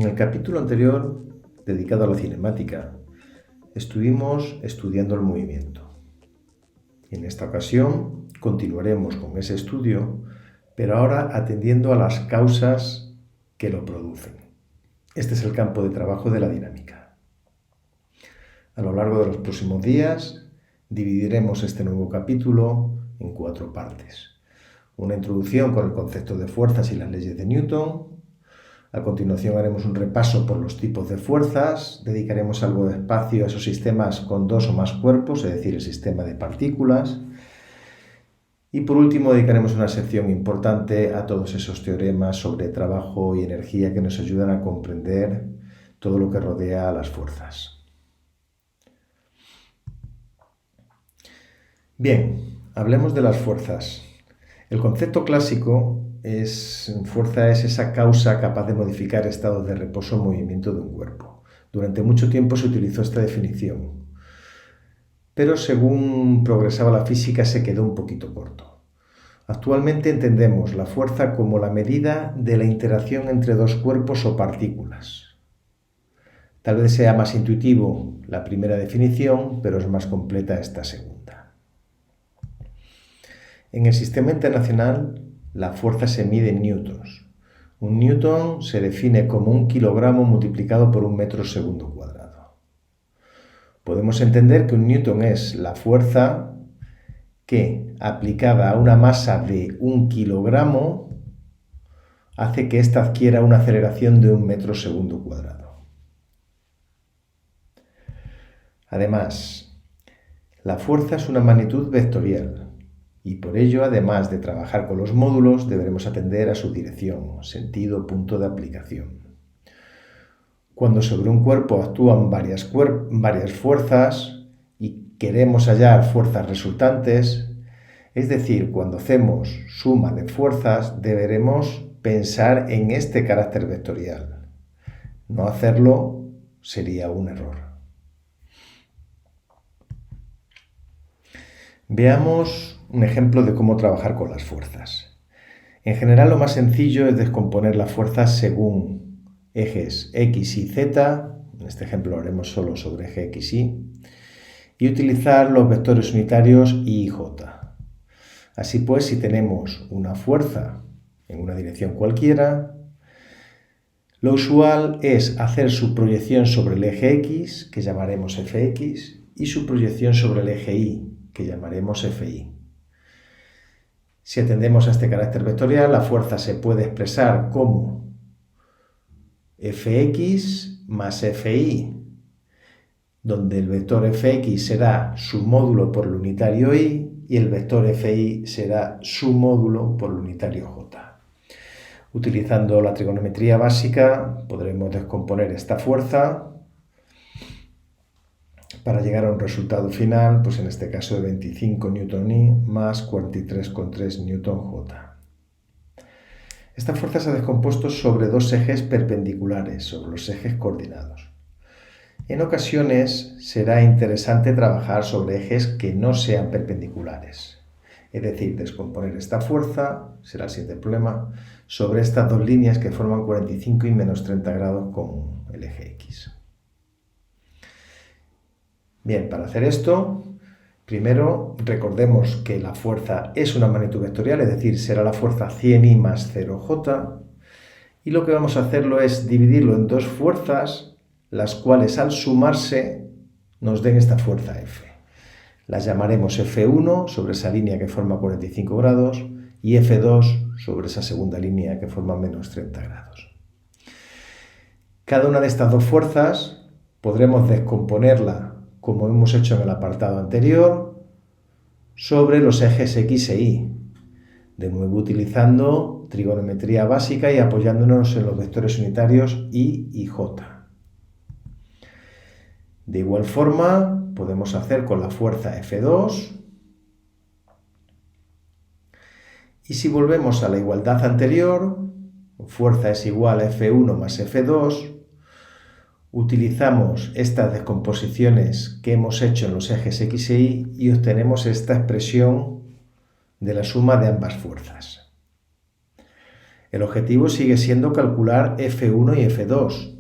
En el capítulo anterior, dedicado a la cinemática, estuvimos estudiando el movimiento. En esta ocasión continuaremos con ese estudio, pero ahora atendiendo a las causas que lo producen. Este es el campo de trabajo de la dinámica. A lo largo de los próximos días dividiremos este nuevo capítulo en 4 partes. Una introducción con el concepto de fuerzas y las leyes de Newton. A continuación haremos un repaso por los tipos de fuerzas, dedicaremos algo de espacio a esos sistemas con 2 o más cuerpos, es decir, el sistema de partículas. Y por último dedicaremos una sección importante a todos esos teoremas sobre trabajo y energía que nos ayudan a comprender todo lo que rodea a las fuerzas. Bien, hablemos de las fuerzas. El concepto clásico fuerza es esa causa capaz de modificar estados de reposo o movimiento de un cuerpo. Durante mucho tiempo se utilizó esta definición, pero según progresaba la física se quedó un poquito corto. Actualmente entendemos la fuerza como la medida de la interacción entre 2 cuerpos o partículas. Tal vez sea más intuitivo la primera definición, pero es más completa esta segunda. En el sistema internacional, la fuerza se mide en newtons. Un newton se define como 1 kilogramo multiplicado por 1 metro segundo cuadrado. Podemos entender que un newton es la fuerza que, aplicada a una masa de 1 kilogramo, hace que ésta adquiera una aceleración de 1 metro segundo cuadrado. Además, la fuerza es una magnitud vectorial. Y por ello, además de trabajar con los módulos, deberemos atender a su dirección, sentido, punto de aplicación. Cuando sobre un cuerpo actúan varias fuerzas y queremos hallar fuerzas resultantes, es decir, cuando hacemos suma de fuerzas, deberemos pensar en este carácter vectorial. No hacerlo sería un error. Veamos un ejemplo de cómo trabajar con las fuerzas. En general, lo más sencillo es descomponer las fuerzas según ejes X y Z, en este ejemplo haremos solo sobre eje X y utilizar los vectores unitarios Y y J. Así pues, si tenemos una fuerza en una dirección cualquiera, lo usual es hacer su proyección sobre el eje X, que llamaremos Fx, y su proyección sobre el eje Y, que llamaremos Fi. Si atendemos a este carácter vectorial, la fuerza se puede expresar como Fx más Fi, donde el vector Fx será su módulo por el unitario Y y el vector Fi será su módulo por el unitario J. Utilizando la trigonometría básica podremos descomponer esta fuerza para llegar a un resultado final, pues en este caso de 25 newton-I más 43,3 newton-J. Esta fuerza se ha descompuesto sobre 2 ejes perpendiculares, sobre los ejes coordinados. En ocasiones será interesante trabajar sobre ejes que no sean perpendiculares, es decir, descomponer esta fuerza, será el siguiente problema, sobre estas 2 líneas que forman 45 y menos 30 grados con el eje X. Bien, para hacer esto, primero recordemos que la fuerza es una magnitud vectorial, es decir, será la fuerza 100I más 0J, y lo que vamos a hacerlo es dividirlo en 2 fuerzas, las cuales al sumarse nos den esta fuerza F. Las llamaremos F1 sobre esa línea que forma 45 grados y F2 sobre esa segunda línea que forma menos 30 grados. Cada una de estas 2 fuerzas podremos descomponerla como hemos hecho en el apartado anterior, sobre los ejes X e Y, de nuevo utilizando trigonometría básica y apoyándonos en los vectores unitarios Y y J. De igual forma, podemos hacer con la fuerza F2, y si volvemos a la igualdad anterior, fuerza es igual a F1 más F2, utilizamos estas descomposiciones que hemos hecho en los ejes X e Y y obtenemos esta expresión de la suma de ambas fuerzas. El objetivo sigue siendo calcular F1 y F2,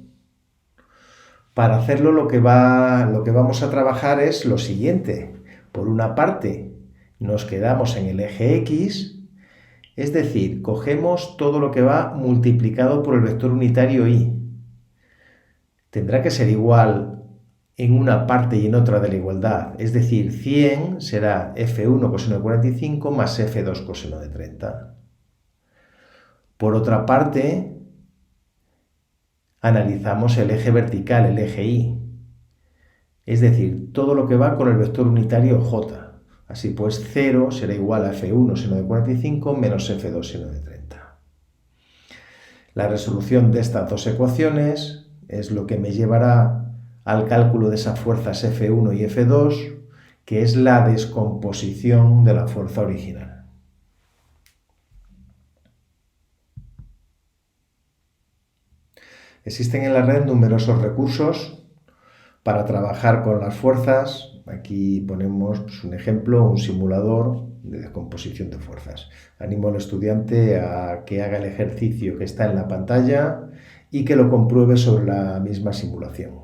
Para hacerlo lo que vamos a trabajar es lo siguiente. Por una parte, nos quedamos en el eje X, es decir, cogemos todo lo que va multiplicado por el vector unitario Y. Tendrá que ser igual en una parte y en otra de la igualdad, es decir, 100 será f1 coseno de 45 más f2 coseno de 30. Por otra parte, analizamos el eje vertical, el eje Y, es decir, todo lo que va con el vector unitario J. Así pues, 0 será igual a f1 seno de 45 menos f2 seno de 30. La resolución de estas dos ecuaciones es lo que me llevará al cálculo de esas fuerzas F1 y F2, que es la descomposición de la fuerza original. Existen en la red numerosos recursos para trabajar con las fuerzas. Aquí ponemos un ejemplo, un simulador de descomposición de fuerzas. Animo al estudiante a que haga el ejercicio que está en la pantalla y que lo compruebe sobre la misma simulación.